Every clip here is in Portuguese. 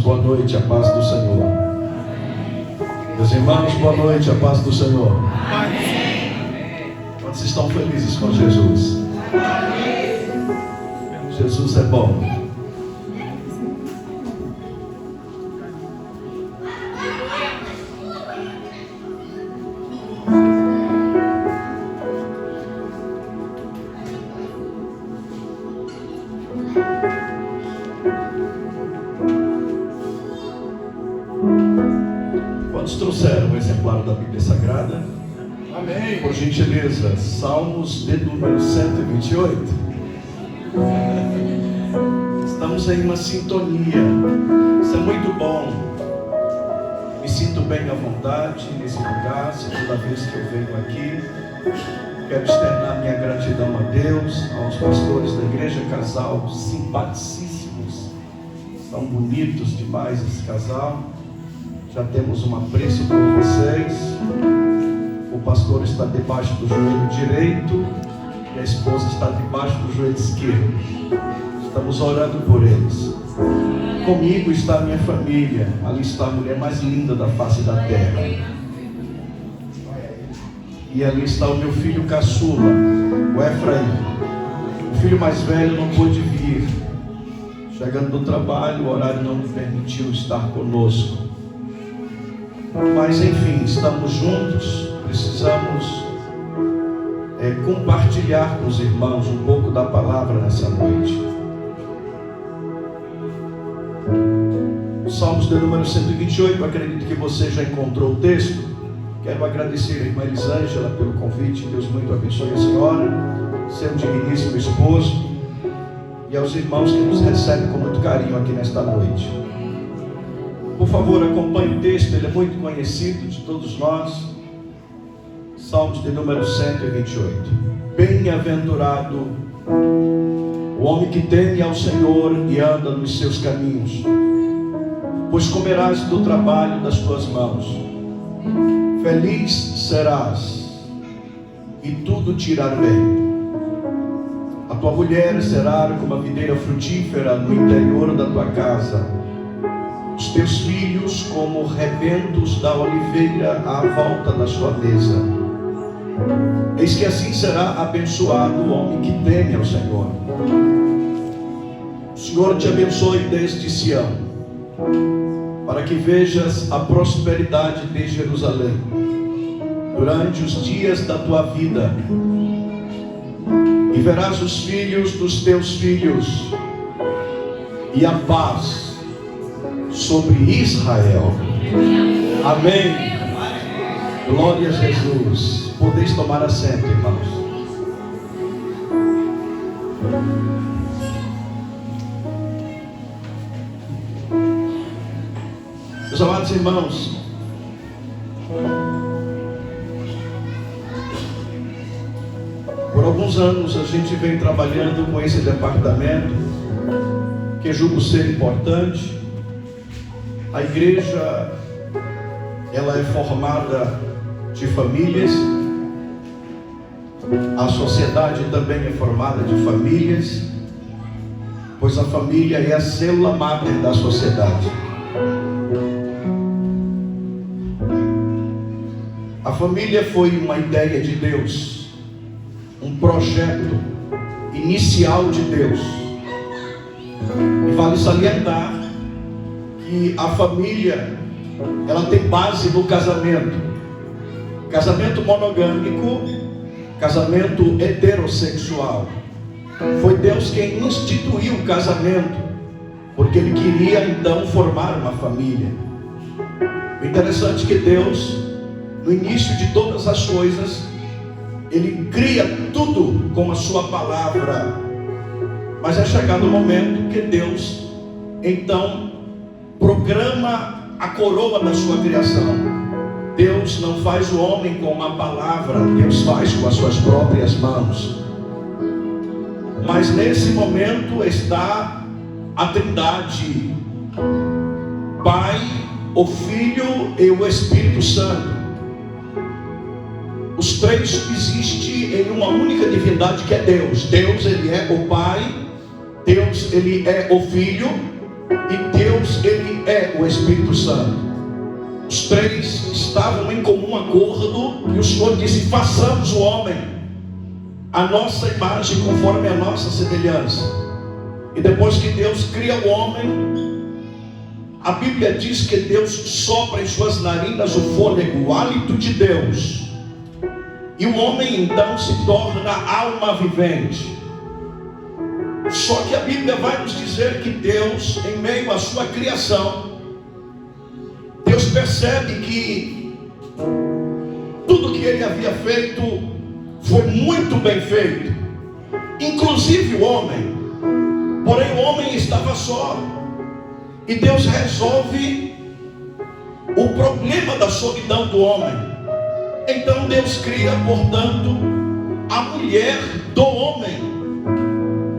boa noite, a paz do Senhor. Meus irmãos, boa noite, a paz do Senhor. Quantos estão felizes com Jesus? Jesus é bom. Trouxeram o exemplar da Bíblia Sagrada? Amém. Por gentileza, Salmos de número 128. Estamos em uma sintonia. Isso é muito bom. Me sinto bem à vontade nesse lugar. Segunda vez que eu venho aqui. Quero externar minha gratidão a Deus, aos pastores da igreja, casal simpaticíssimos. São bonitos demais esse casal. Já temos um apreço por vocês. O pastor está debaixo do joelho direito e a esposa está debaixo do joelho esquerdo. Estamos orando por eles. Comigo está a minha família. Ali está a mulher mais linda da face da terra. E ali está o meu filho caçula, o Efraim. O filho mais velho não pôde vir. Chegando do trabalho, o horário não me permitiu estar conosco. Mas enfim, estamos juntos, precisamos compartilhar com os irmãos um pouco da palavra nessa noite. Salmos de número 128, acredito que você já encontrou o texto. Quero agradecer a irmã Elisângela pelo convite, Deus muito abençoe a senhora, seu digníssimo esposo, e aos irmãos que nos recebem com muito carinho aqui nesta noite. Por favor, acompanhe o texto, ele é muito conhecido de todos nós. Salmos de número 128. Bem-aventurado o homem que teme ao Senhor e anda nos seus caminhos, pois comerás do trabalho das tuas mãos. Feliz serás e tudo te irá bem. A tua mulher será como a videira frutífera no interior da tua casa, os teus filhos como rebentos da oliveira à volta da sua mesa. Eis que assim será abençoado o homem que teme ao Senhor. O Senhor te abençoe desde Sião, para que vejas a prosperidade de Jerusalém durante os dias da tua vida, e verás os filhos dos teus filhos, e a paz sobre Israel. Amém. Glória a Jesus. Podeis tomar assento, irmãos. Meus amados irmãos, por alguns anos a gente vem trabalhando com esse departamento, que julgo ser importante. A igreja, ela é formada de famílias. A sociedade também é formada de famílias, pois a família é a célula máter da sociedade. A família foi uma ideia de Deus, um projeto inicial de Deus. E vale salientar que a família, ela tem base no casamento. Casamento monogâmico, casamento heterossexual. Foi Deus quem instituiu o casamento, porque Ele queria então formar uma família. O interessante é que Deus, no início de todas as coisas, Ele cria tudo com a sua palavra. Mas é chegado o momento que Deus então programa a coroa da sua criação. Deus não faz o homem com uma palavra, Deus faz com as suas próprias mãos. Mas nesse momento está a Trindade, Pai, o Filho e o Espírito Santo. Os três existem em uma única divindade, que é Deus. Deus, Ele é o Pai, Deus, Ele é o Filho, e Deus, Ele é o Espírito Santo. Os três estavam em comum acordo e o Senhor disse: façamos o homem a nossa imagem, conforme a nossa semelhança. E depois que Deus cria o homem, a Bíblia diz que Deus sopra em suas narinas o fôlego, o hálito de Deus, e o homem então se torna alma vivente. Só que a Bíblia vai nos dizer que Deus, em meio à sua criação, Deus percebe que tudo que Ele havia feito foi muito bem feito, inclusive o homem. Porém o homem estava só, e Deus resolve o problema da solidão do homem. Então Deus cria, portanto, a mulher do homem.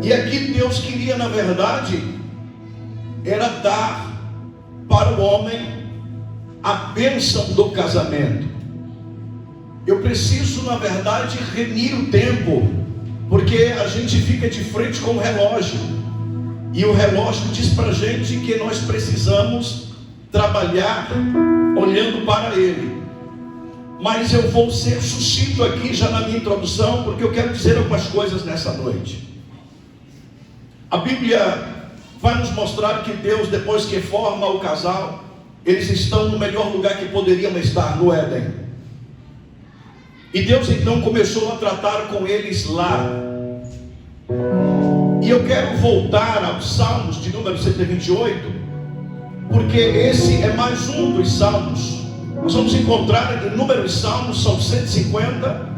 E aqui Deus queria, na verdade, era dar para o homem a bênção do casamento. Eu preciso, na verdade, remir o tempo, porque a gente fica de frente com o relógio, e o relógio diz para a gente que nós precisamos trabalhar olhando para ele. Mas eu vou ser sucinto aqui já na minha introdução, porque eu quero dizer algumas coisas nessa noite. A Bíblia vai nos mostrar que Deus, depois que forma o casal, eles estão no melhor lugar que poderiam estar, no Éden. E Deus então começou a tratar com eles lá. E eu quero voltar aos Salmos de número 128, porque esse é mais um dos Salmos. Nós vamos encontrar inúmeros Salmos, são 150.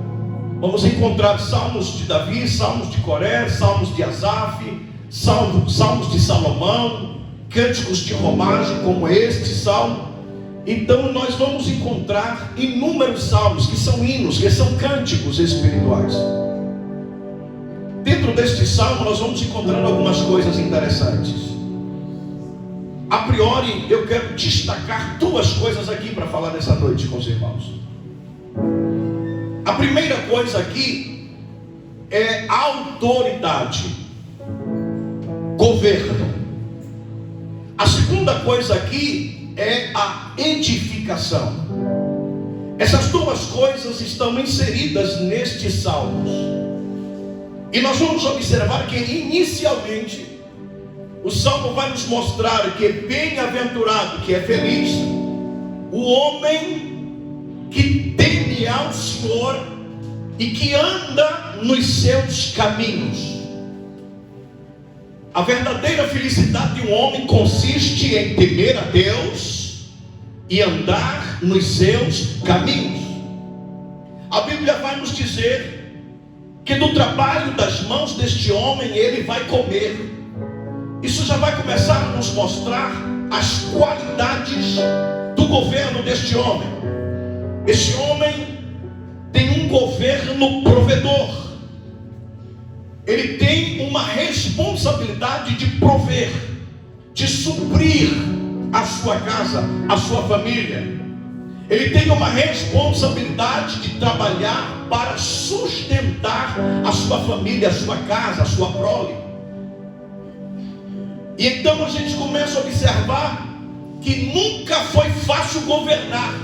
Vamos encontrar Salmos de Davi, Salmos de Coré, Salmos de Asaf, Salmos de Salomão, cânticos de romagem como este Salmo. Então nós vamos encontrar inúmeros salmos que são hinos, que são cânticos espirituais. Dentro deste salmo nós vamos encontrar algumas coisas interessantes. A priori eu quero destacar duas coisas aqui para falar nessa noite com os irmãos. A primeira coisa aqui é autoridade, governo. A segunda coisa aqui é a edificação. Essas duas coisas estão inseridas nestes salmos. E nós vamos observar que inicialmente o salmo vai nos mostrar que bem-aventurado, que é feliz, o homem que teme ao Senhor e que anda nos seus caminhos. A verdadeira felicidade de um homem consiste em temer a Deus e andar nos seus caminhos. A Bíblia vai nos dizer que do trabalho das mãos deste homem ele vai comer. Isso já vai começar a nos mostrar as qualidades do governo deste homem. Este homem tem um governo provedor. Ele tem uma responsabilidade de prover, de suprir a sua casa, a sua família. Ele tem uma responsabilidade de trabalhar para sustentar a sua família, a sua casa, a sua prole. E então a gente começa a observar que nunca foi fácil governar.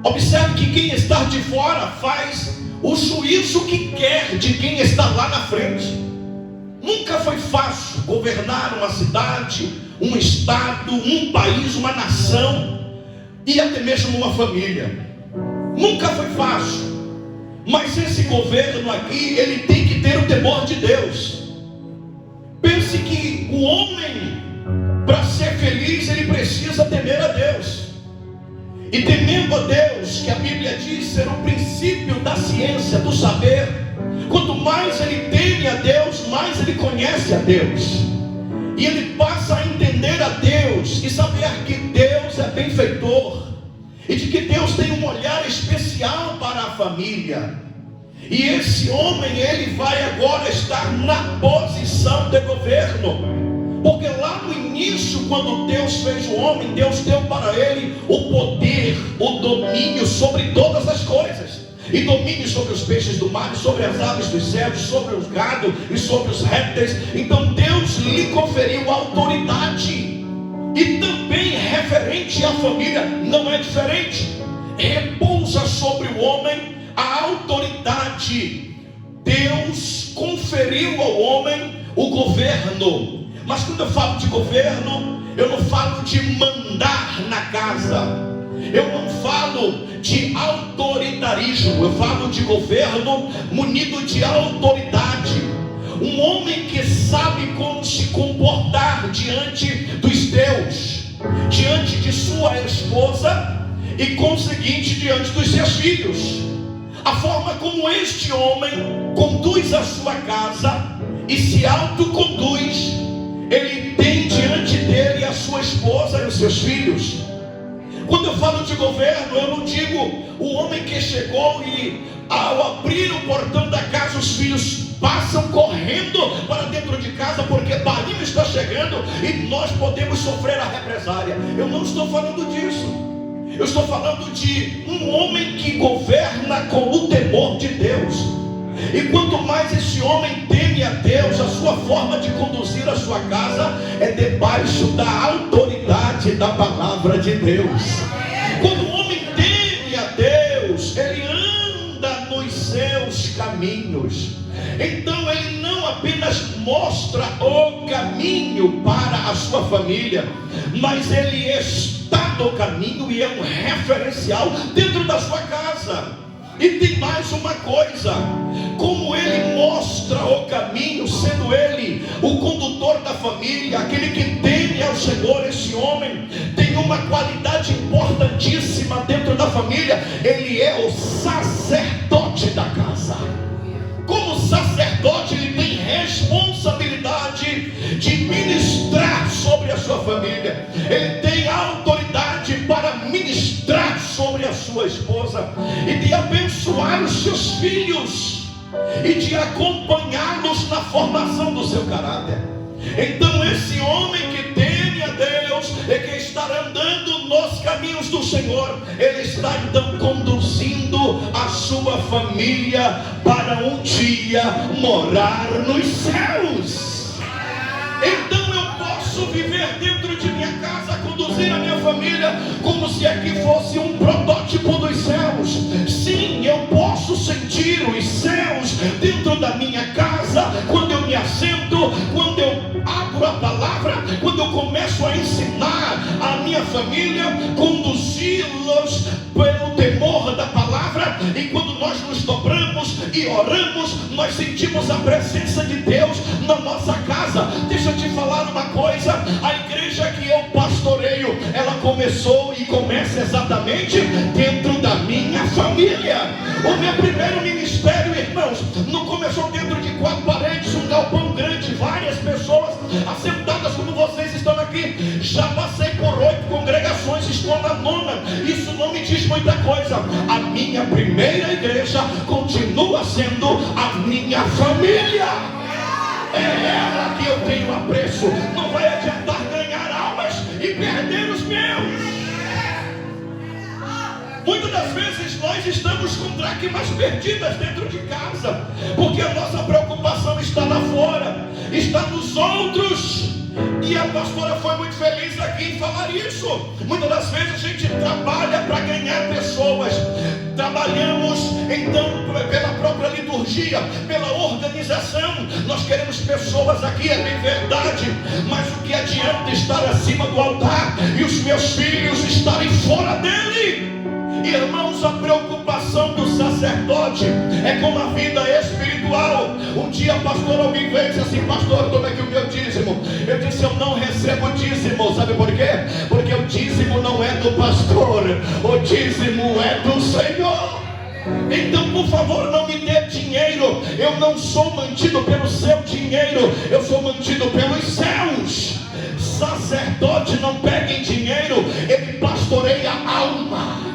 Observe que quem está de fora faz o juízo que quer de quem está lá na frente. Nunca foi fácil governar uma cidade, um estado, um país, uma nação e até mesmo uma família. Nunca foi fácil. Mas esse governo aqui, ele tem que ter o temor de Deus. Pense que o homem, para ser feliz, ele precisa temer a Deus. E temendo a Deus, que a Bíblia diz ser o princípio da ciência, do saber, quanto mais ele teme a Deus, mais ele conhece a Deus. E ele passa a entender a Deus e saber que Deus é benfeitor. E de que Deus tem um olhar especial para a família. E esse homem, ele vai agora estar na posição de governo. Porque lá no início, quando Deus fez o homem, Deus deu para ele o poder, o domínio sobre todas as coisas. e domine sobre os peixes do mar, e sobre as aves dos céus, sobre os gado e sobre os répteis. Então Deus lhe conferiu autoridade. E também referente à família, não é diferente. Repousa sobre o homem a autoridade. Deus conferiu ao homem o governo. Mas quando eu falo de governo, eu não falo de mandar na casa, eu não falo de autoritarismo, eu falo de governo munido de autoridade. Um homem que sabe como se comportar diante dos teus, diante de sua esposa e conseguinte diante dos seus filhos. A forma como este homem conduz a sua casa e se autoconduz, ele tem diante dele a sua esposa e os seus filhos. Quando eu falo de governo, eu não digo o homem que chegou e ao abrir o portão da casa, os filhos passam correndo para dentro de casa porque Balim está chegando e nós podemos sofrer a represália. Eu não estou falando disso. Eu estou falando de um homem que governa com o temor de Deus. E quanto mais esse homem teme a Deus, a sua forma de conduzir a sua casa é debaixo da autoridade da palavra de Deus. Quando o homem teme a Deus, ele anda nos seus caminhos. Então ele não apenas mostra o caminho para a sua família, mas ele está no caminho e é um referencial dentro da sua casa. E tem mais uma coisa: como ele mostra o caminho, sendo ele o condutor da família, aquele que teme ao Senhor, esse homem tem uma qualidade importantíssima dentro da família. Ele é o sacerdote da casa. Como sacerdote, ele tem responsabilidade de ministrar sobre a sua família. Ele tem autoridade para ministrar sobre a sua esposa e de abençoar os seus filhos e de acompanhá-los na formação do seu caráter. Então esse homem que teme a Deus e que está andando nos caminhos do Senhor, ele está então conduzindo a sua família para um dia morar nos céus. Então eu posso viver dentro de minha casa, conduzir a minha família como se aqui fosse um protótipo dos céus. Sim, eu posso sentir os céus dentro da minha casa, quando eu me assento, quando eu abro a palavra, quando eu começo a ensinar a minha família, conduzi-los pelo temor da palavra. E quando nós nos dobramos e oramos, nós sentimos a presença de Deus na nossa casa. Deixa eu te falar uma coisa: a igreja que eu pastoreio, ela começou e começa exatamente dentro da minha família. O meu primeiro ministério, irmãos, não começou dentro de 4 paredes, um galpão grande, várias pessoas assentadas como vocês estão aqui. Já passei por 8 congregações, estou na 9ª. Isso não me diz muita coisa. A minha primeira igreja continua sendo a minha família. É ela que eu tenho apreço. Não vai adiantar ganhar almas e perder os meus. Muitas das vezes nós estamos com dracmas perdidas dentro de casa, porque a nossa preocupação está lá fora, está nos outros. E a pastora foi muito feliz aqui em falar isso. Muitas das vezes a gente trabalha para ganhar pessoas. Trabalhamos então pela própria liturgia, pela organização. Nós queremos pessoas aqui, é bem verdade. Mas o que adianta estar acima do altar e os meus filhos estarem fora dele? Irmãos, a preocupação do sacerdote é com a vida espiritual. Um dia, pastor, alguém veio e disse assim: pastor, como é que o meu dízimo? Eu disse: eu não recebo dízimo. Sabe por quê? Porque o dízimo não é do pastor, o dízimo é do Senhor. Então, por favor, não me dê dinheiro. Eu não sou mantido pelo seu dinheiro, eu sou mantido pelos céus. Sacerdote não pega em dinheiro, ele pastoreia a alma.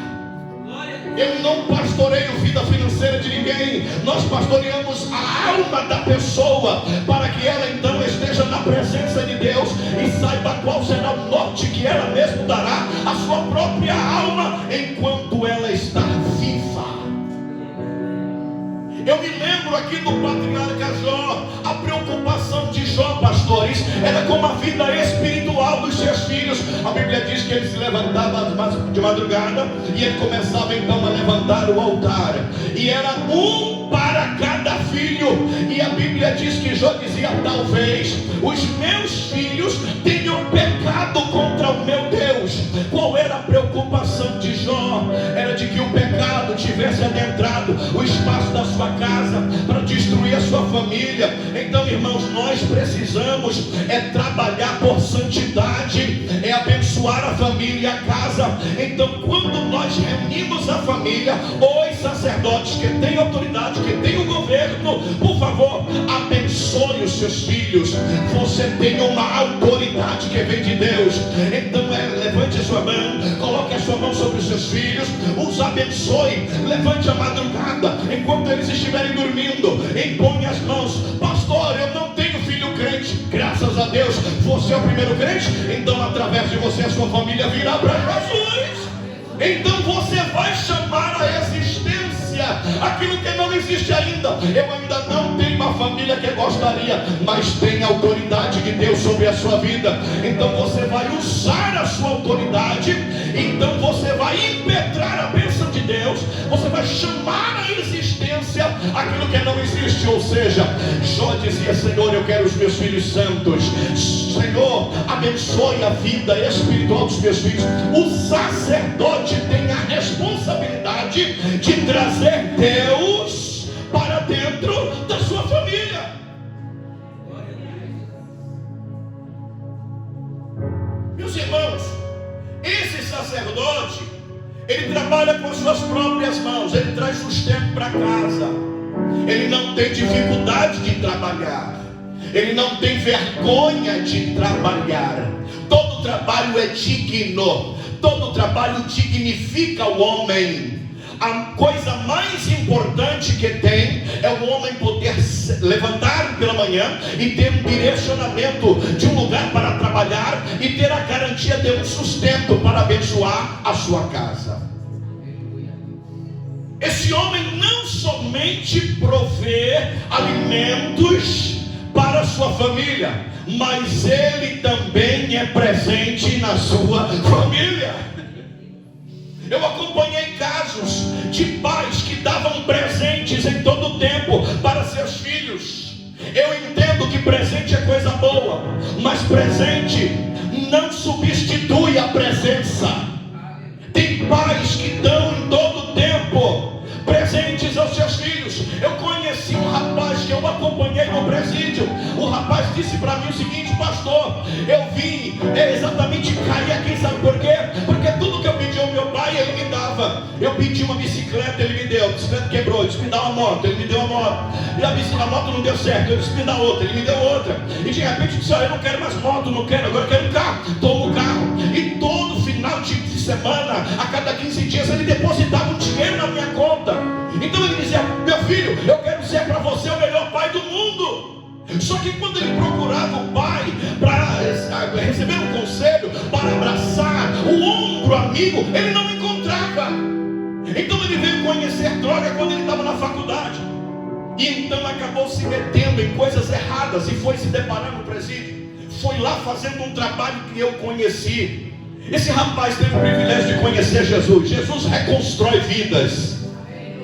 Eu não pastoreio vida financeira de ninguém. Nós pastoreamos a alma da pessoa, para que ela então esteja na presença de Deus e saiba qual será o norte que ela mesma dará à sua própria alma enquanto ela está viva. Eu me lembro aqui do patriarca Jó, a preocupação de Jó, pastores, era com a vida espiritual dos seus filhos. A Bíblia diz que ele se levantava de madrugada e ele começava então a levantar o altar, e era um para cada filho. E a Bíblia diz que Jó dizia: talvez os meus filhos tenham pecado contra o meu Deus. Qual era a preocupação de Jó? Era de que o pecado tivesse adentrado o espaço da sua casa para destruir a sua família. Então, irmãos, nós precisamos trabalhar por santidade, abençoar a família e a casa. Então, quando nós reunimos a família, os sacerdotes que têm autoridade, que têm o governo, por favor, abençoe os seus filhos. Você tem uma autoridade que vem de Deus. Então levante a sua mão, coloque a sua mão sobre os seus filhos, os abençoe, levante a madrugada, enquanto eles estiverem dormindo, impõe as mãos. Pastor, eu não tenho filho crente. Graças a Deus, você é o primeiro crente. Então através de você a sua família virá para Jesus. Então você vai chamar a existência aquilo que não existe ainda. Eu ainda não tenho uma família que gostaria, mas tem a autoridade de Deus sobre a sua vida. Então você vai usar a sua autoridade. Então você vai impetrar a bênção de Deus. Você vai chamar a existência aquilo que não existe. Ou seja, Jó dizia: Senhor, eu quero os meus filhos santos. Senhor, abençoe a vida espiritual dos meus filhos. O sacerdote tem a responsabilidade de trazer Deus para dentro da sua família. Meus irmãos, esse sacerdote, ele trabalha com as suas próprias mãos, ele traz sustento para casa, ele não tem dificuldade de trabalhar, ele não tem vergonha de trabalhar. Todo trabalho é digno, todo trabalho dignifica o homem. A coisa mais importante que tem é o homem poder levantar pela manhã e ter um direcionamento de um lugar para trabalhar e ter a garantia de um sustento para abençoar a sua casa. Esse homem não somente provê alimentos para a sua família, mas ele também é presente na sua família. Eu acompanhei casos de pais que davam presentes em todo o tempo para seus filhos. Eu entendo que presente é coisa boa, mas presente não substitui a presença. Tem pais que dão em todo o tempo presentes aos seus filhos. Eu conheci um rapaz que eu acompanhei no presídio. O rapaz disse para mim o seguinte: pastor, eu vim exatamente cair aqui, sabe por quê? Porque tudo que eu pedi ao meu pai, ele me dava. Eu pedi uma bicicleta, ele me deu. A bicicleta quebrou, ele disse: me dá uma moto, ele me deu uma moto. E a moto não deu certo, ele disse: me dá outra, ele me deu outra. E de repente eu disse: eu não quero mais moto, não quero, agora eu quero um carro. Toma o carro. E todo final de semana, a cada 15 dias, ele depositava um dinheiro na minha conta. Então ele dizia: meu filho, eu quero ser para você o melhor pai do mundo. Só que quando ele procurava o pai para receber um conselho, para abraçar o ombro amigo, ele não encontrava. Então ele veio conhecer droga quando ele estava na faculdade, e então acabou se metendo em coisas erradas e foi se deparar no presídio. Foi lá fazendo um trabalho que eu conheci. Esse rapaz teve o privilégio de conhecer Jesus. Jesus reconstrói vidas.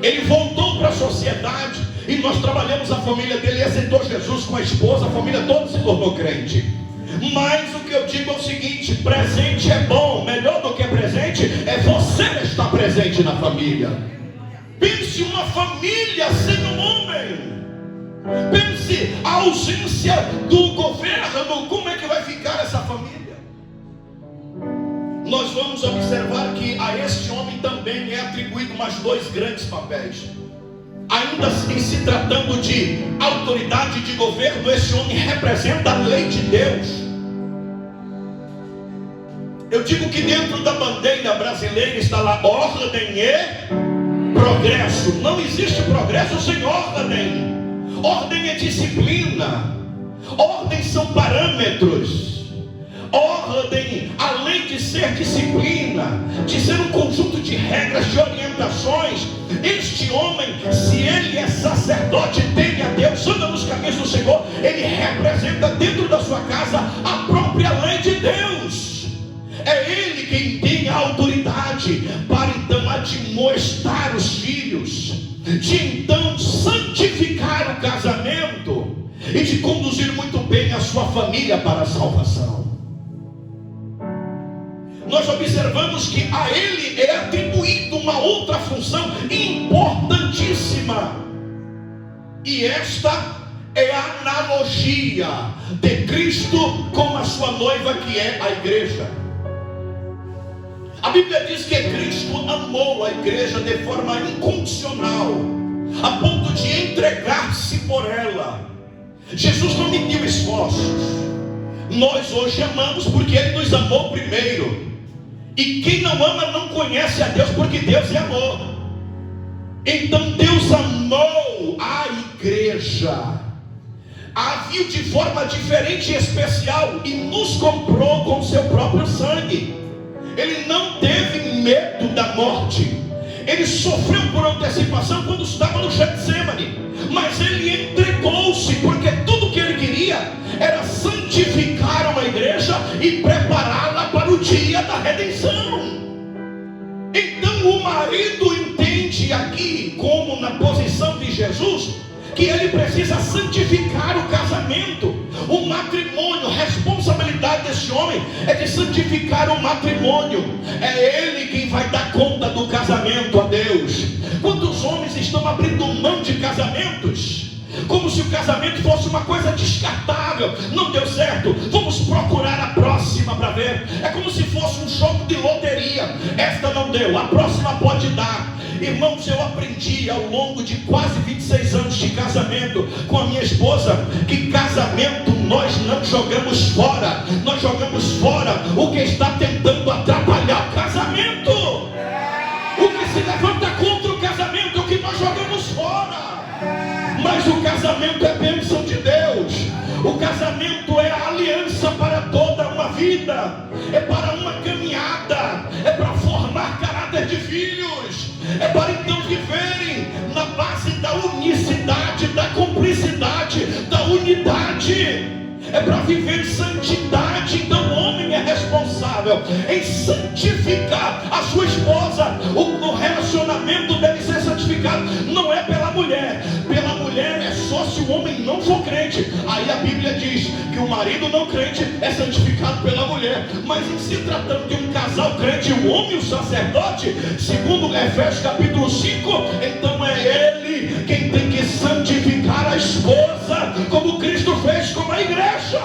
Ele voltou para a sociedade e nós trabalhamos a família dele, e aceitou Jesus com a esposa, a família toda se tornou crente. Mas o que eu digo é o seguinte: presente é bom, melhor do que presente é você estar presente na família. Pense uma família sem um homem. Pense a ausência do governo, como é que vai ficar essa família? Nós vamos observar que a este homem também é atribuído mais dois grandes papéis. Ainda assim, se tratando de autoridade de governo, esse homem representa a lei de Deus. Eu digo que dentro da bandeira brasileira está lá ordem e progresso. Não existe progresso sem ordem. Ordem é disciplina. Ordem são parâmetros. Ordem, além de ser disciplina, de ser um conjunto de regras, de orientações, este homem, se ele é sacerdote, representa dentro da sua casa a própria lei de Deus. É Ele quem tem a autoridade para então admoestar os filhos, de então santificar o casamento e de conduzir muito bem a sua família para a salvação. Nós observamos que a Ele é atribuída uma outra função importantíssima, e esta é a analogia de Cristo com a sua noiva, que é a igreja. A Bíblia diz que Cristo amou a igreja de forma incondicional, a ponto de entregar-se por ela. Jesus não mediu esforços. Nós hoje amamos porque Ele nos amou primeiro. E quem não ama não conhece a Deus, porque Deus é amor. Então Deus amou a igreja, a viu de forma diferente e especial, e nos comprou com seu próprio sangue. Ele não teve medo da morte. Ele sofreu por antecipação quando estava no Getsemane, mas ele entregou-se, porque tudo que ele queria era santificar uma igreja e prepará-la para o dia da redenção. Então o marido entende aqui, como na posição de Jesus, que ele precisa santificar o casamento, o matrimônio. A responsabilidade desse homem é de santificar o matrimônio. É ele quem vai dar conta do casamento a Deus. Quantos homens estão abrindo mão de casamentos, como se o casamento fosse uma coisa descartável? Não deu certo, vamos procurar a próxima para ver. É como se fosse um jogo de loteria. Esta não deu, a próxima pode dar. Irmãos, eu aprendi ao longo de quase 26 anos de casamento com a minha esposa, que casamento nós não jogamos fora. Nós jogamos fora o que está tentando atrapalhar o casamento. O que se levanta contra o casamento é o que nós jogamos fora. Mas o casamento é bênção de Deus. O casamento é a aliança para toda uma vida, é para uma caminhada, é para formar caráter de filhos, é para então viverem na base da unicidade, da cumplicidade, da unidade, é para viver santidade. Então o homem é responsável em santificar a sua esposa. O relacionamento deve ser santificado, não é pela mulher. Pela mulher é só se o homem não for crente. Aí a Bíblia diz que o marido não crente é santificado pela mulher. Mas em se tratando de um casal crente, o homem e o sacerdote, segundo Efésios capítulo 5, então é ele quem tem que santificar a esposa, como Cristo fez com a igreja.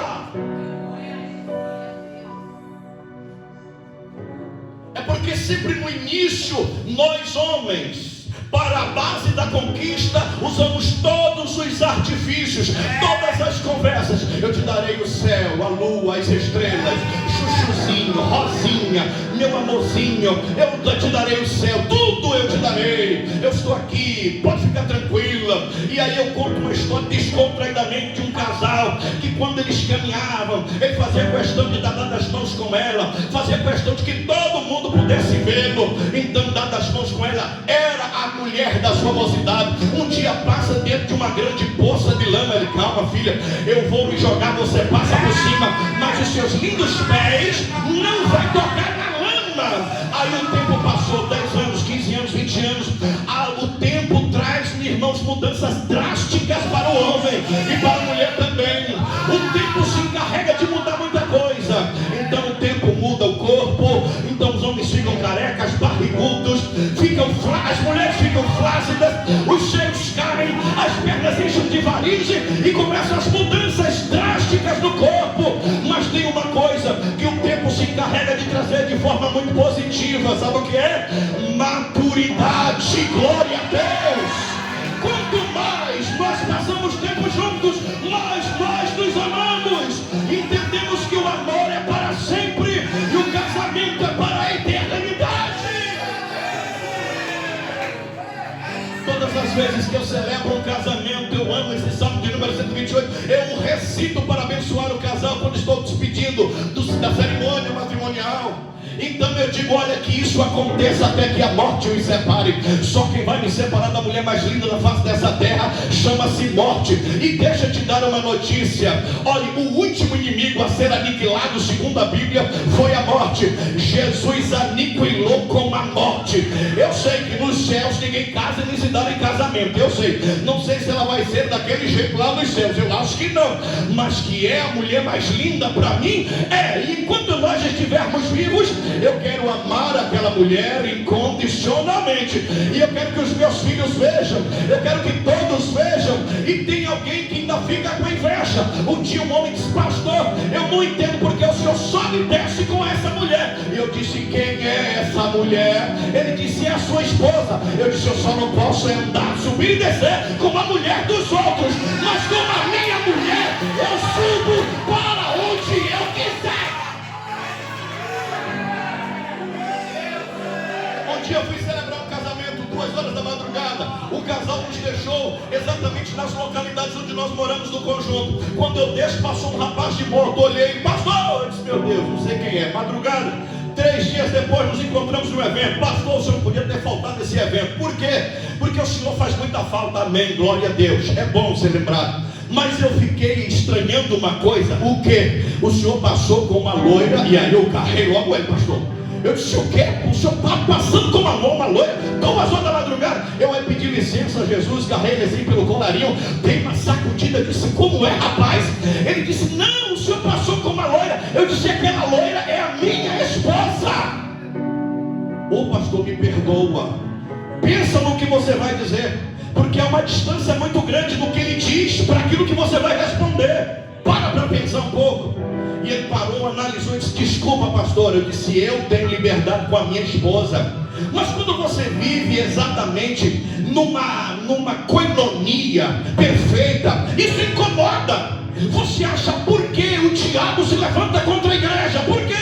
É porque sempre no início, nós homens, para a base da conquista, usamos todos os artifícios, todas as conversas. Eu te darei o céu, a lua, as estrelas, chuchuzinho, rosinha, meu amorzinho, eu te darei o céu, tudo eu te darei. Eu estou aqui, pode ficar tranquila. E aí eu conto uma história descontraidamente de um casal que, quando eles caminhavam, ele fazia questão de dar das mãos com ela, fazia questão de que todo mundo pudesse vê-lo. Então, dar das mãos com ela era a mulher da sua mocidade. Um dia passa dentro de uma grande poça de lama. Ele: calma, filha, eu vou me jogar, você passa por cima, mas os seus lindos pés não vai tocar na lama. Aí o tempo passou, 10 anos, 15 anos, 20 anos. O tempo traz, irmãos, mudanças drásticas para o homem e para a mulher também. O tempo se encarrega de mudar muita coisa. Então o tempo muda o corpo. Então os homens ficam carecas, barrigudos, as mulheres ficam flácidas, os seios caem, as pernas enchem de varizes e começam as mudanças drásticas no corpo. Mas tem uma coisa que o tempo se encarrega de trazer de forma muito positiva. Sabe o que é? Maturidade. Glória a Deus. Quanto mais nós passamos tempo juntos, mais nós nos amamos. Entendemos que o amor é para sempre e o casamento é para a eternidade. Todas as vezes que eu celebro um casamento, eu amo esse salmo de número 128. Eu recito para abençoar o casal quando estou despedindo da cerimônia matrimonial. Então eu digo, olha, que isso aconteça até que a morte os separe. Só quem vai me separar da mulher mais linda da face dessa terra chama-se morte. E deixa eu te dar uma notícia. Olha, o último inimigo a ser aniquilado, segundo a Bíblia, foi a morte. Jesus aniquilou com a morte. Eu sei que nos céus ninguém casa nem se dá em casamento. Eu sei, não sei se ela vai ser daquele jeito lá nos céus, eu acho que não. Mas que é a mulher mais linda para mim, é. E enquanto nós estivermos vivos, eu quero amar aquela mulher incondicionalmente. E eu quero que os meus filhos vejam, eu quero que todos vejam. E tem alguém que ainda fica com inveja. Um dia um homem disse, pastor, eu não entendo porque o senhor sobe e desce com essa mulher. E eu disse, quem é essa mulher? Ele disse, é a sua esposa. Eu disse, eu só não posso andar, subir e descer com a mulher dos outros, mas com a minha mulher eu subo para onde eu quiser. Um dia eu fui celebrar um casamento, 2 horas da madrugada. O casal nos deixou exatamente nas localidades onde nós moramos no conjunto. Quando eu desço, passou um rapaz de moto, olhei, pastor, eu disse, meu Deus, não sei quem é. Madrugada, 3 dias depois nos encontramos no evento. Pastor, o senhor não podia ter faltado esse evento. Por quê? Porque o senhor faz muita falta. Amém, glória a Deus. É bom ser lembrado. Mas eu fiquei estranhando uma coisa. O quê? O senhor passou com uma loira. E aí eu carrei logo ele, pastor. Eu disse, o quê? O senhor está passando com uma loira? 2 horas da madrugada. Eu aí pedi licença a Jesus, carrei ele assim pelo colarinho, dei uma sacudida, disse, como é, rapaz? Ele disse, não, o senhor passou com uma loira. Eu disse, aquela loira é a minha esposa. Ô pastor, me perdoa. Pensa no que você vai dizer, porque há uma distância muito grande do que ele diz para aquilo que você vai responder. Para pensar um pouco. E ele parou, analisou e disse, desculpa pastor. Eu disse, eu tenho liberdade com a minha esposa. Mas quando você vive exatamente numa coinonia perfeita, isso incomoda. Você acha por que o diabo se levanta contra a igreja? Por quê?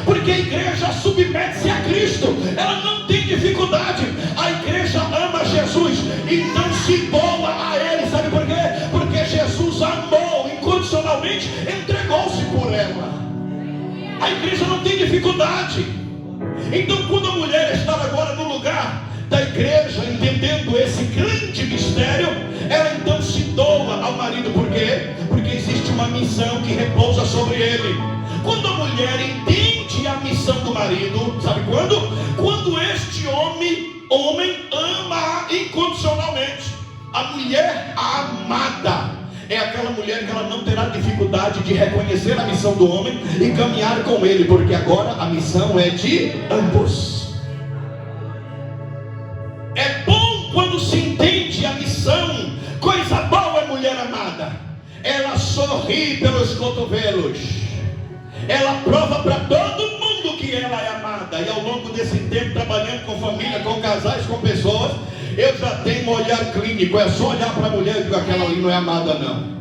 Porque a igreja submete-se a Cristo. Ela não tem dificuldade. A igreja ama Jesus, então se doa a Ele. Sabe por quê? Porque Jesus amou incondicionalmente, entregou-se por ela. A igreja não tem dificuldade. Então quando a mulher estava agora no lugar da igreja, entendendo esse grande mistério, ela então se doa ao marido. Por quê? Porque existe uma missão que repousa sobre ele. Quando a mulher entende a missão do marido, sabe quando? Quando este homem ama incondicionalmente. A mulher amada é aquela mulher que ela não terá dificuldade de reconhecer a missão do homem e caminhar com ele, porque agora a missão é de ambos. É bom quando se entende a missão. Coisa boa é mulher amada. Ela sorri pelos cotovelos. Ela prova para todo mundo que ela é amada. E ao longo desse tempo, trabalhando com família, com casais, com pessoas, eu já tenho um olhar clínico. É só olhar para a mulher e digo, aquela ali não é amada não.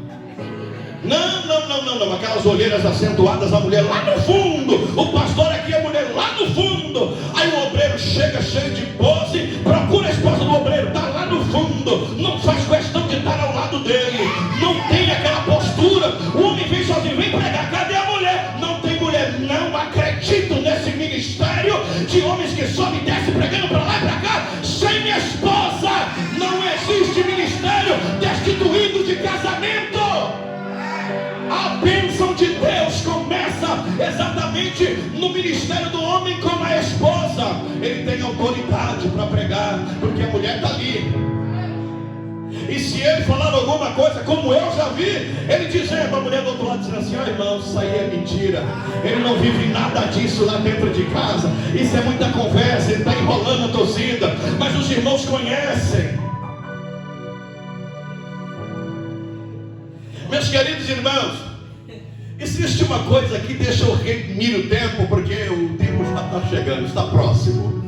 Não, aquelas olheiras acentuadas, a mulher lá no fundo, o pastor aqui, a mulher lá no fundo. Aí o obreiro chega cheio de pose, procura a esposa do obreiro, está lá no fundo, não faz questão de estar ao lado dele, não tem aquela postura. O homem vem sozinho, vem pregar, cadê a mulher? Não tem mulher. Não acredito nesse ministério de homens que sobe e desce pregando para lá e para cá sem minha esposa. Não existe ministério destituído de casamento. A bênção de Deus começa exatamente no ministério do homem com a esposa. Ele tem autoridade para pregar, porque a mulher está ali. E se ele falar alguma coisa, como eu já vi, ele dizendo, a mulher do outro lado dizendo assim, ó irmão, isso aí é mentira. Ele não vive nada disso lá dentro de casa. Isso é muita conversa, ele está enrolando a torcida. Mas os irmãos conhecem. Meus queridos irmãos, existe uma coisa que deixa eu redimir o tempo, porque o tempo já está chegando, está próximo.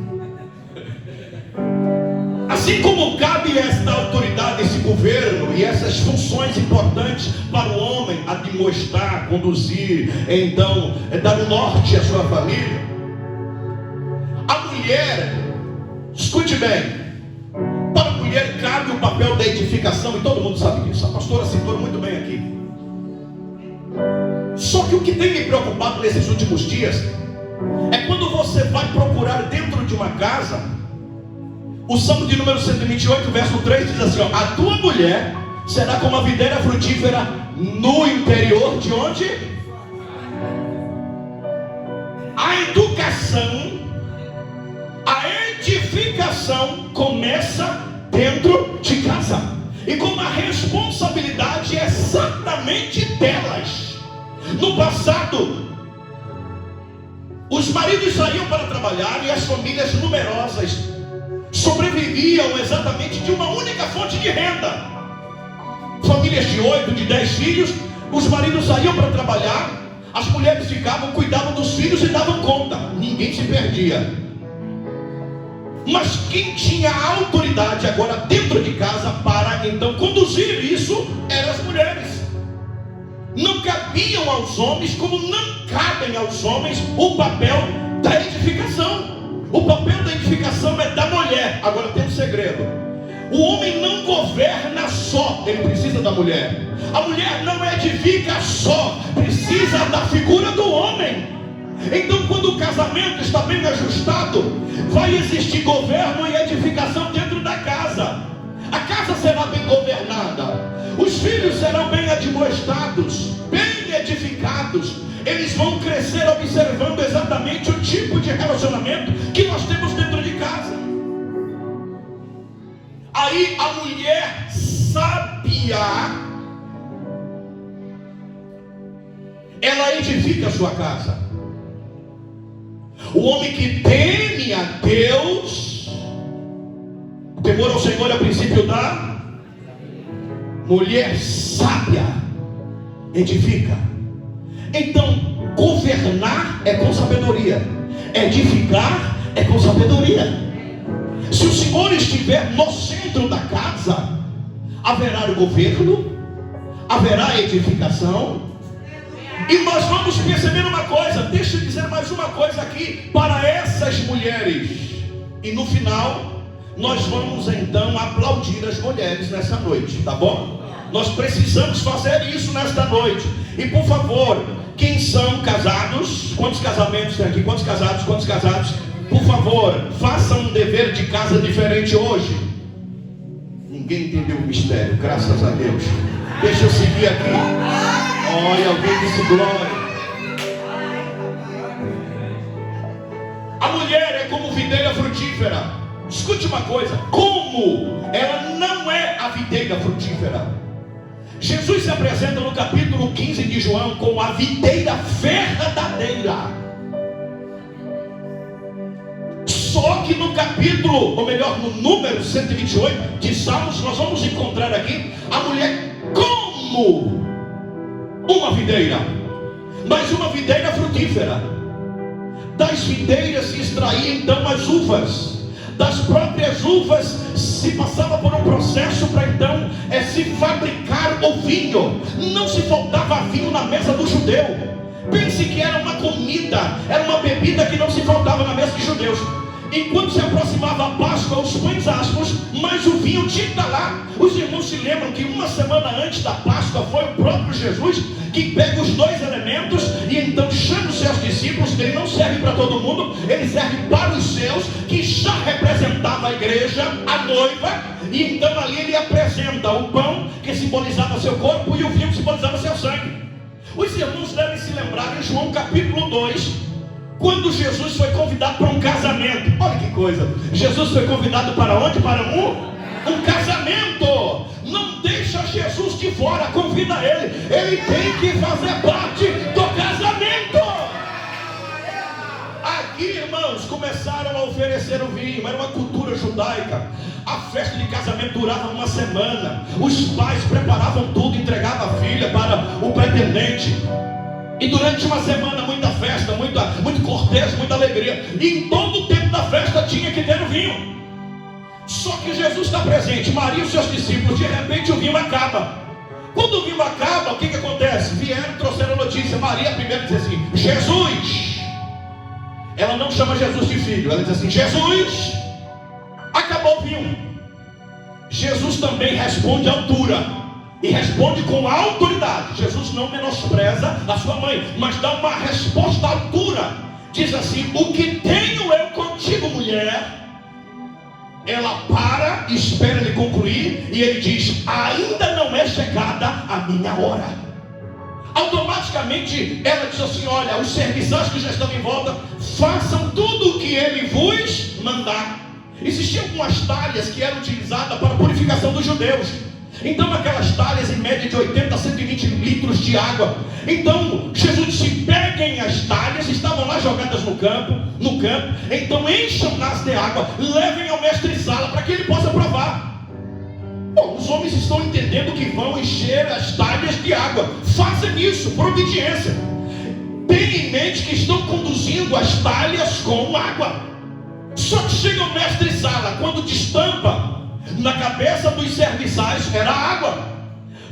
Assim como cabe esta autoridade, esse governo e essas funções importantes para o homem administrar, conduzir, então dar o norte à sua família, a mulher, escute bem, para a mulher cabe o papel da edificação, e todo mundo sabe disso. A pastora citou muito bem aqui. Só que o que tem me preocupado nesses últimos dias É quando você vai procurar dentro de uma casa. O Salmo de número 128, verso 3 diz assim, ó, a tua mulher será como a videira frutífera no interior de onde? A educação, a edificação começa dentro de casa. E como a responsabilidade é exatamente delas. No passado, os maridos saíam para trabalhar e as famílias numerosas sobreviviam exatamente de uma única fonte de renda. Famílias de 8, de 10 filhos, os maridos saíam para trabalhar, as mulheres ficavam, cuidavam dos filhos e davam conta. Ninguém se perdia. Mas quem tinha autoridade agora dentro de casa para então conduzir isso eram as mulheres. Não cabiam aos homens, como não cabem aos homens, o papel da edificação. O papel da edificação é da mulher. Agora tem um segredo. O homem não governa só, ele precisa da mulher. A mulher não edifica só, precisa da figura do homem. Então quando o casamento está bem ajustado, vai existir governo e edificação dentro da casa. A casa será bem governada, os filhos serão bem admoestados, bem edificados. Eles vão crescer observando exatamente o tipo de relacionamento que nós temos dentro de casa. Aí a mulher sábia, ela edifica a sua casa. O homem que teme a Deus, o temor ao Senhor é o princípio da mulher sábia, edifica. Então, governar é com sabedoria, edificar é com sabedoria. Se o Senhor estiver no centro da casa, haverá o governo, haverá a edificação. E nós vamos perceber uma coisa, deixa eu dizer mais uma coisa aqui para essas mulheres. E no final, nós vamos então aplaudir as mulheres nessa noite, tá bom? Nós precisamos fazer isso nesta noite. E por favor, quem são casados? Quantos casamentos tem aqui? Quantos casados? Quantos casados? Por favor, façam um dever de casa diferente hoje. Ninguém entendeu o mistério, graças a Deus. Deixa eu seguir aqui. Olha, alguém disse glória. A mulher é como videira frutífera. Escute uma coisa, como ela não é a videira frutífera. Jesus se apresenta no capítulo 15 de João como a videira verdadeira. Só que no capítulo, ou melhor, no número 128 de Salmos, nós vamos encontrar aqui a mulher como uma videira, mas uma videira frutífera. Das videiras se extraía então as uvas. Das próprias uvas se passava por um processo para então se fabricar o vinho. Não se faltava vinho na mesa do judeu. Pense que era uma comida, era uma bebida que não se faltava na mesa de judeus. Enquanto se aproximava a Páscoa, os pães asmos, mas o vinho tinha que estar lá. Os irmãos se lembram que uma semana antes da Páscoa foi o próprio Jesus que pega os dois elementos e então chama os seus discípulos. Ele não serve para todo mundo, ele serve para os seus, que já representava a igreja, a noiva. E então ali ele apresenta o pão, que simbolizava seu corpo, e o vinho que simbolizava seu sangue. Os irmãos devem se lembrar em João capítulo 2, quando Jesus foi convidado para um casamento. Olha que coisa, Jesus foi convidado para onde? Para um casamento. Não deixa Jesus de fora, convida ele. Ele tem que fazer parte do casamento. Aqui, irmãos, começaram a oferecer o vinho. Era uma cultura judaica. A festa de casamento durava uma semana. Os pais preparavam tudo, entregavam a filha para o pretendente. E durante uma semana, muita festa, muito cortejo, muita alegria. E em todo o tempo da festa tinha que ter o vinho. Só que Jesus está presente, Maria e os seus discípulos. De repente o vinho acaba. Quando o vinho acaba, o que acontece? Vieram, trouxeram a notícia. Maria primeiro diz assim: Jesus. Ela não chama Jesus de filho, ela diz assim: Jesus, acabou o vinho. Jesus também responde à altura. E responde com autoridade. Jesus não menospreza a sua mãe, mas dá uma resposta à altura. diz assim: o que tenho eu contigo, mulher? Ela para, espera ele concluir, e ele diz: ainda não é chegada a minha hora. Automaticamente ela diz assim: olha, os serviçais que já estão em volta, façam tudo o que ele vos mandar. Existiam algumas talhas que eram utilizadas para a purificação dos judeus. Então aquelas talhas em média de 80 a 120 litros de água. Então Jesus disse: peguem as talhas, estavam lá jogadas no campo, então encham-nas de água, levem ao mestre-sala para que ele possa provar. Bom, os homens estão entendendo que vão encher as talhas de água. Façam isso por obediência. Tenham em mente que estão conduzindo as talhas com água. Só que chega o mestre-sala, quando destampa, na cabeça dos serviçais era água.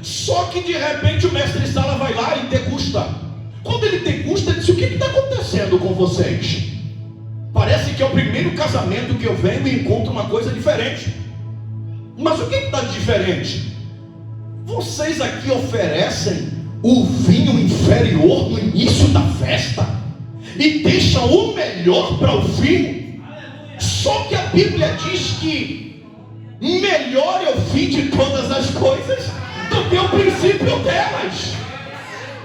Só que de repente o mestre-sala vai lá e degusta. Quando ele degusta, ele diz: o que está acontecendo com vocês? Parece que é o primeiro casamento que eu venho e encontro uma coisa diferente. Mas o que está diferente? Vocês aqui oferecem o vinho inferior no início da festa e deixam o melhor para o fim. Só que a Bíblia diz que melhor é o fim de todas as coisas do que o princípio delas.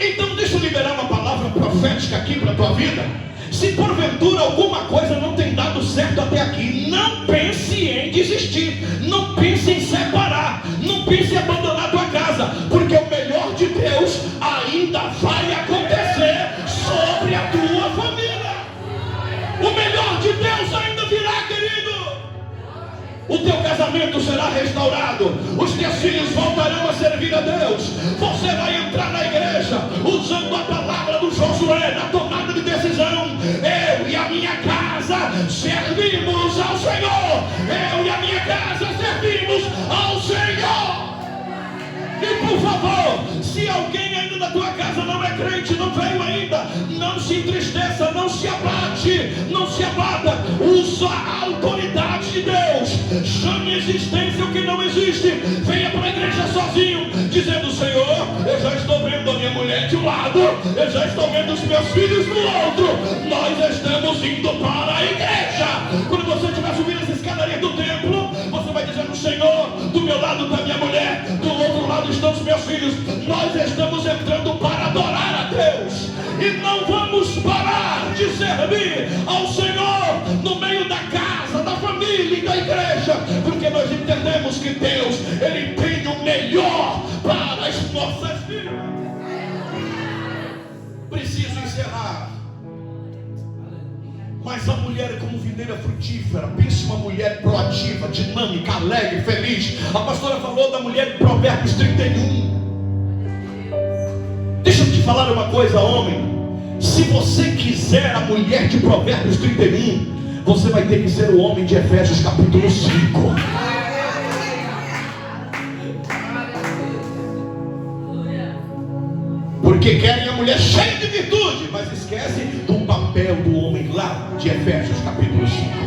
Então deixa eu liberar uma palavra profética aqui para a tua vida. Se porventura alguma coisa não tem dado certo até aqui, não pense em desistir, não pense em separar, não pense em abandonar a tua casa, porque o melhor de Deus ainda vai acontecer sobre a tua família. O melhor de Deus ainda virá, querido. O teu casamento será restaurado, os teus filhos voltarão a servir a Deus. Você vai entrar na igreja usando a palavra do Josué na tomada de decisão: eu e a minha casa servimos ao Senhor. Eu e a minha casa servimos ao Senhor. E por favor, se alguém ainda da tua casa não é crente, não veio ainda, não se entristeça, não se abate, não se abata. Usa a autoridade de Deus. Chame a existência o que não existe. Venha para a igreja sozinho, dizendo: Senhor, eu já estou vendo a minha mulher de um lado, eu já estou vendo os meus filhos do outro. Nós estamos indo para a igreja. Quando você estiver subindo essa escadaria do templo, você vai dizendo: Senhor, do meu lado está minha mulher, do outro lado estão os meus filhos. Nós estamos entrando para adorar a Deus, e não vamos parar de servir ao Senhor no meio da casa, da família e da igreja, porque nós entendemos que Deus, Ele tem o melhor para as nossas vidas. Preciso encerrar. Mas a mulher é como videira frutífera. Pense uma mulher proativa, dinâmica, alegre, feliz. A pastora falou da mulher de Provérbios 31. Deixa eu te falar uma coisa, homem. Se você quiser a mulher de Provérbios 31, você vai ter que ser o homem de Efésios capítulo 5. Porque querem a mulher cheia de virtude, mas esquece do papel do homem lá de Efésios capítulo 5.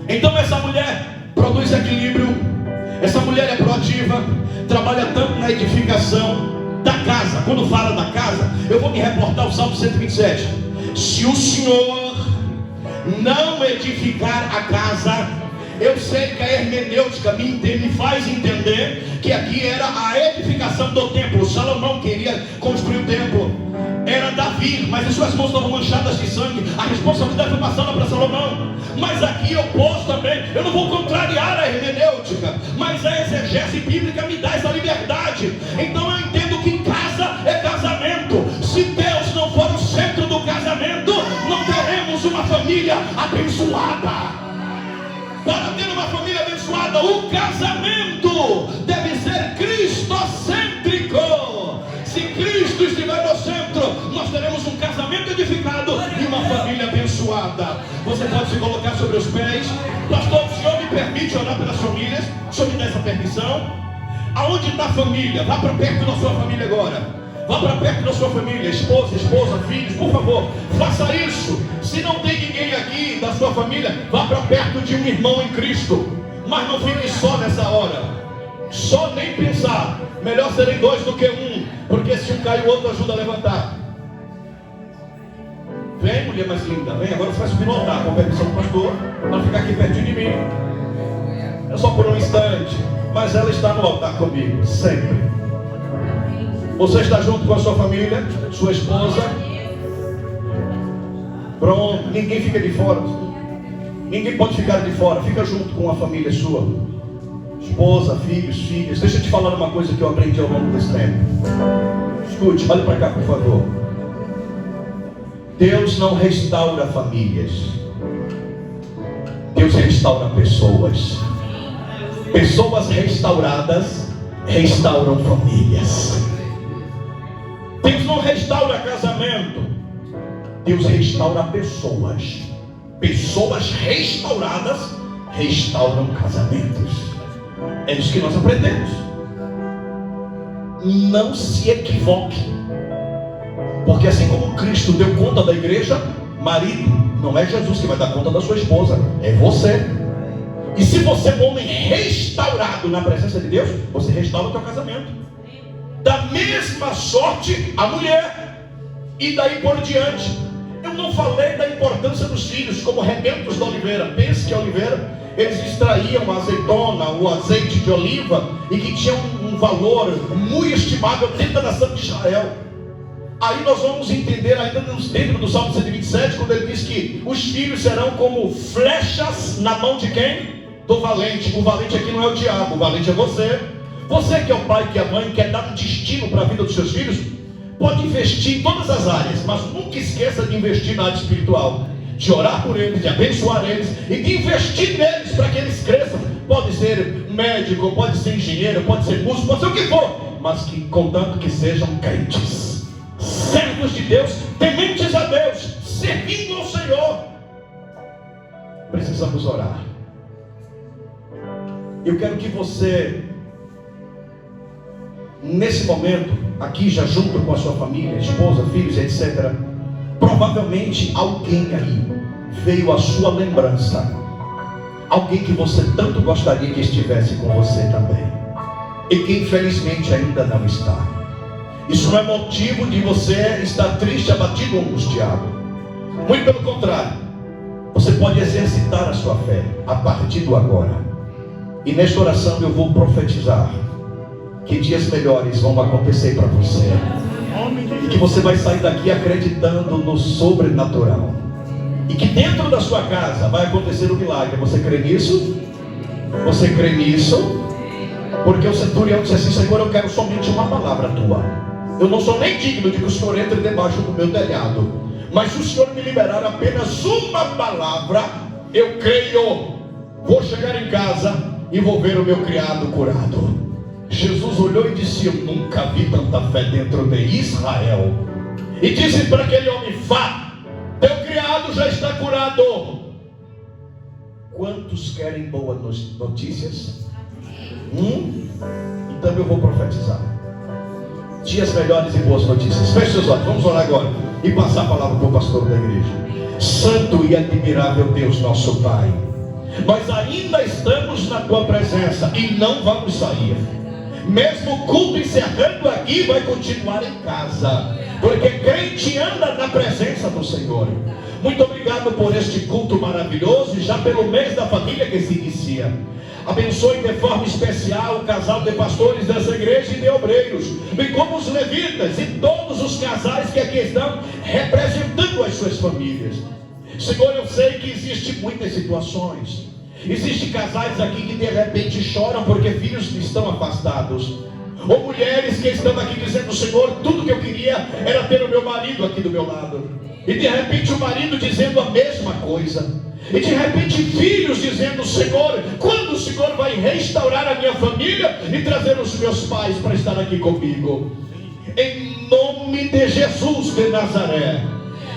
Então essa mulher produz equilíbrio, essa mulher é proativa, trabalha tanto na edificação da casa. Quando fala da casa, eu vou me reportar ao Salmo 127. Se o Senhor não edificar a casa, eu sei que a hermenêutica me faz entender que aqui era a edificação do templo. Salomão queria construir o templo, era Davi, mas as suas mãos estavam manchadas de sangue. A responsabilidade foi passada para Salomão. Mas aqui eu posso também, eu não vou contrariar a hermenêutica, mas a exegese bíblica me dá essa liberdade. Então eu entendo que casa é casamento. Se Deus não for o centro do casamento, não teremos uma família abençoada. Para ter uma família abençoada, o casamento deve ser cristocêntrico. Se Cristo estiver no centro, nós teremos um casamento edificado e uma família abençoada. Você pode se colocar sobre os pés. Pastor, o senhor me permite orar pelas famílias? O senhor me dá essa permissão? Aonde está a família? Vá para perto da sua família agora. Vá para perto da sua família, esposa, filhos, por favor, faça isso. Se não tem ninguém aqui da sua família, vá para perto de um irmão em Cristo. Mas não fique só nessa hora. Só nem pensar. Melhor serem dois do que um, porque se um cai, o outro ajuda a levantar. Vem, mulher mais linda, vem, agora você vai subir no altar com a permissão do pastor, para ficar aqui pertinho de mim. É só por um instante, mas ela está no altar comigo, sempre. Você está junto com a sua família, sua esposa. Pronto, ninguém fica de fora. Ninguém pode ficar de fora, fica junto com a família sua. Esposa, filhos, filhas. Deixa eu te falar uma coisa que eu aprendi ao longo desse tempo. Escute, olha para cá, por favor. Deus não restaura famílias. Deus restaura pessoas. Pessoas restauradas restauram famílias. Deus não restaura casamento. Deus restaura pessoas. Pessoas restauradas restauram casamentos. É isso que nós aprendemos. Não se equivoque. Porque assim como Cristo deu conta da igreja, marido, não é Jesus que vai dar conta da sua esposa, é você. E se você é um homem restaurado na presença de Deus, você restaura o teu casamento. Da mesma sorte a mulher. E daí por diante. Eu não falei da importância dos filhos como rebentos da oliveira. Pense que a oliveira, eles extraíam a azeitona, o azeite de oliva, e que tinha um valor muito estimável dentro da nação de Israel. Aí nós vamos entender ainda dentro do Salmo 127, quando ele diz que os filhos serão como flechas na mão de quem? Do valente. O valente aqui não é o diabo, o valente é você. Você que é o pai, que é a mãe, quer dar um destino para a vida dos seus filhos, pode investir em todas as áreas, mas nunca esqueça de investir na área espiritual, de orar por eles, de abençoar eles e de investir neles para que eles cresçam. Pode ser médico, pode ser engenheiro, pode ser músico, pode ser o que for, mas que contanto que sejam crentes, servos de Deus, tementes a Deus, servindo ao Senhor. Precisamos orar. Eu quero que você, nesse momento, aqui já junto com a sua família, esposa, filhos, etc., provavelmente alguém aí veio à sua lembrança, alguém que você tanto gostaria que estivesse com você também, e que infelizmente ainda não está. Isso não é motivo de você estar triste, abatido ou angustiado. Muito pelo contrário, você pode exercitar a sua fé a partir do agora. E nesta oração eu vou profetizar que dias melhores vão acontecer para você, e que você vai sair daqui acreditando no sobrenatural, e que dentro da sua casa vai acontecer um milagre. Você crê nisso? Você crê nisso? Porque o centurião disse assim: Senhor, eu quero somente uma palavra tua. Eu não sou nem digno de que o Senhor entre debaixo do meu telhado, mas se o Senhor me liberar apenas uma palavra, eu creio. Vou chegar em casa e vou ver o meu criado curado. Jesus olhou e disse: eu nunca vi tanta fé dentro de Israel. E disse para aquele homem: vá, teu criado já está curado. Quantos querem boas notícias? Então eu vou profetizar dias melhores e boas notícias. Feche seus olhos, vamos orar agora e passar a palavra para o pastor da igreja. Santo e admirável Deus, nosso Pai, nós ainda estamos na tua presença e não vamos sair. Mesmo o culto encerrando aqui, vai continuar em casa, porque crente anda na presença do Senhor. Muito obrigado por este culto maravilhoso e já pelo mês da família que se inicia. Abençoe de forma especial o casal de pastores dessa igreja e de obreiros, bem como os levitas e todos os casais que aqui estão representando as suas famílias. Senhor, eu sei que existem muitas situações. Existem casais aqui que de repente choram porque filhos estão afastados, ou mulheres que estão aqui dizendo: Senhor, tudo que eu queria era ter o meu marido aqui do meu lado. E de repente o marido dizendo a mesma coisa. E de repente filhos dizendo: Senhor, quando o Senhor vai restaurar a minha família e trazer os meus pais para estar aqui comigo? Em nome de Jesus de Nazaré,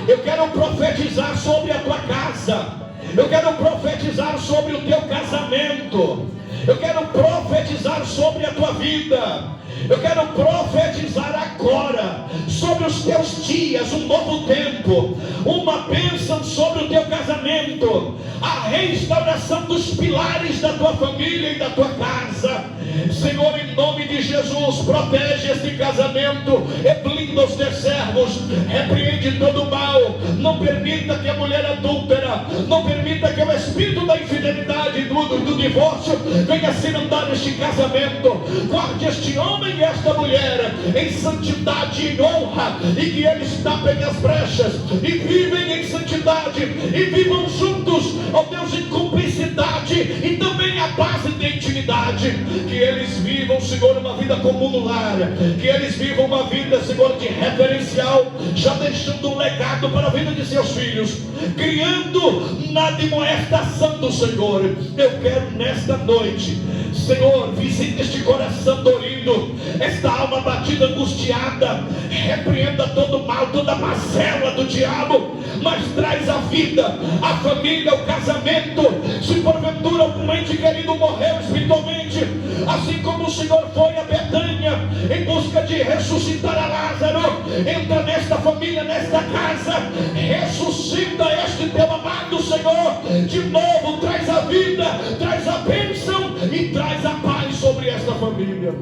eu quero profetizar sobre a tua casa. Eu quero profetizar sobre o teu casamento. Eu quero profetizar sobre a tua vida. Eu quero profetizar agora sobre os teus dias, um novo tempo, uma bênção sobre o teu casamento, a restauração dos pilares da tua família e da tua casa. Senhor, em nome de Jesus, protege este casamento e blinda os teus servos, repreende de todo mal. Não permita que a mulher adúltera, não permita que o espírito da infidelidade e do divórcio venha se inundar neste casamento. Guarde este homem e esta mulher em santidade e em honra, e que eles tapem as brechas e vivem em santidade e vivam juntos, ó Deus, em cumplicidade e também a base de intimidade. Que eles vivam, Senhor, uma vida comum no lar, que eles vivam uma vida, Senhor, de referencial, já deixando um legado para a vida de seus filhos, criando na admoestação do Senhor. Eu quero nesta noite, Senhor, visita este coração dorido, esta alma batida, angustiada. Repreenda todo mal, toda mazela do diabo, mas traz a vida, a família, o casamento. Se porventura algum ente querido morreu espiritualmente, assim como o Senhor foi a Betânia em busca de ressuscitar a Lázaro, entra nesta família, nesta casa, ressuscita este teu amado Senhor de novo, traz a vida, traz a bênção e traz a paz sobre esta família.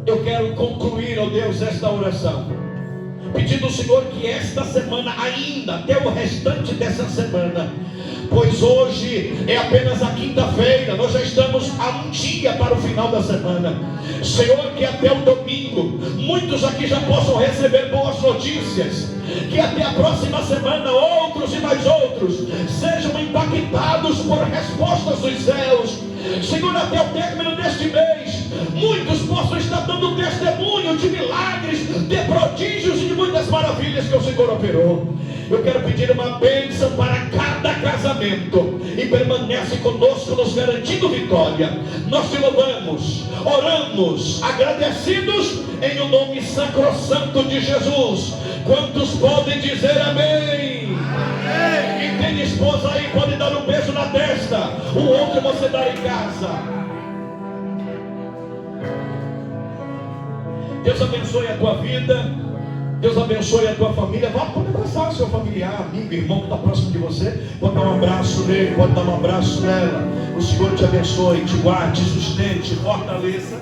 Eu quero concluir, ó Deus, esta oração pedindo ao Senhor que esta semana ainda, até o restante dessa semana, pois hoje é apenas a quinta-feira, nós já estamos a um dia para o final da semana. Senhor, que até o domingo muitos aqui já possam receber boas notícias, que até a próxima semana outros e mais outros sejam impactados por respostas dos céus. Senhor, até o término deste mês muitos possam estar dando testemunho de milagres, de prodígios e de muitas maravilhas que o Senhor operou. Eu quero pedir uma bênção para cada casamento, e permanece conosco, nos garantindo vitória. Nós te louvamos, oramos, agradecidos em o nome sacrossanto de Jesus. Quantos podem dizer amém? Amém. Quem tem esposa aí pode dar um beijo na testa, o outro você dá em casa. Deus abençoe a tua vida, Deus abençoe a tua família. Pode abraçar o seu familiar, amigo, irmão que está próximo de você. Pode dar um abraço nele, pode dar um abraço nela. O Senhor te abençoe, te guarde, te sustente, te fortaleça,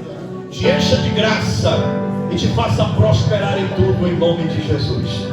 te encha de graça e te faça prosperar em tudo, em nome de Jesus.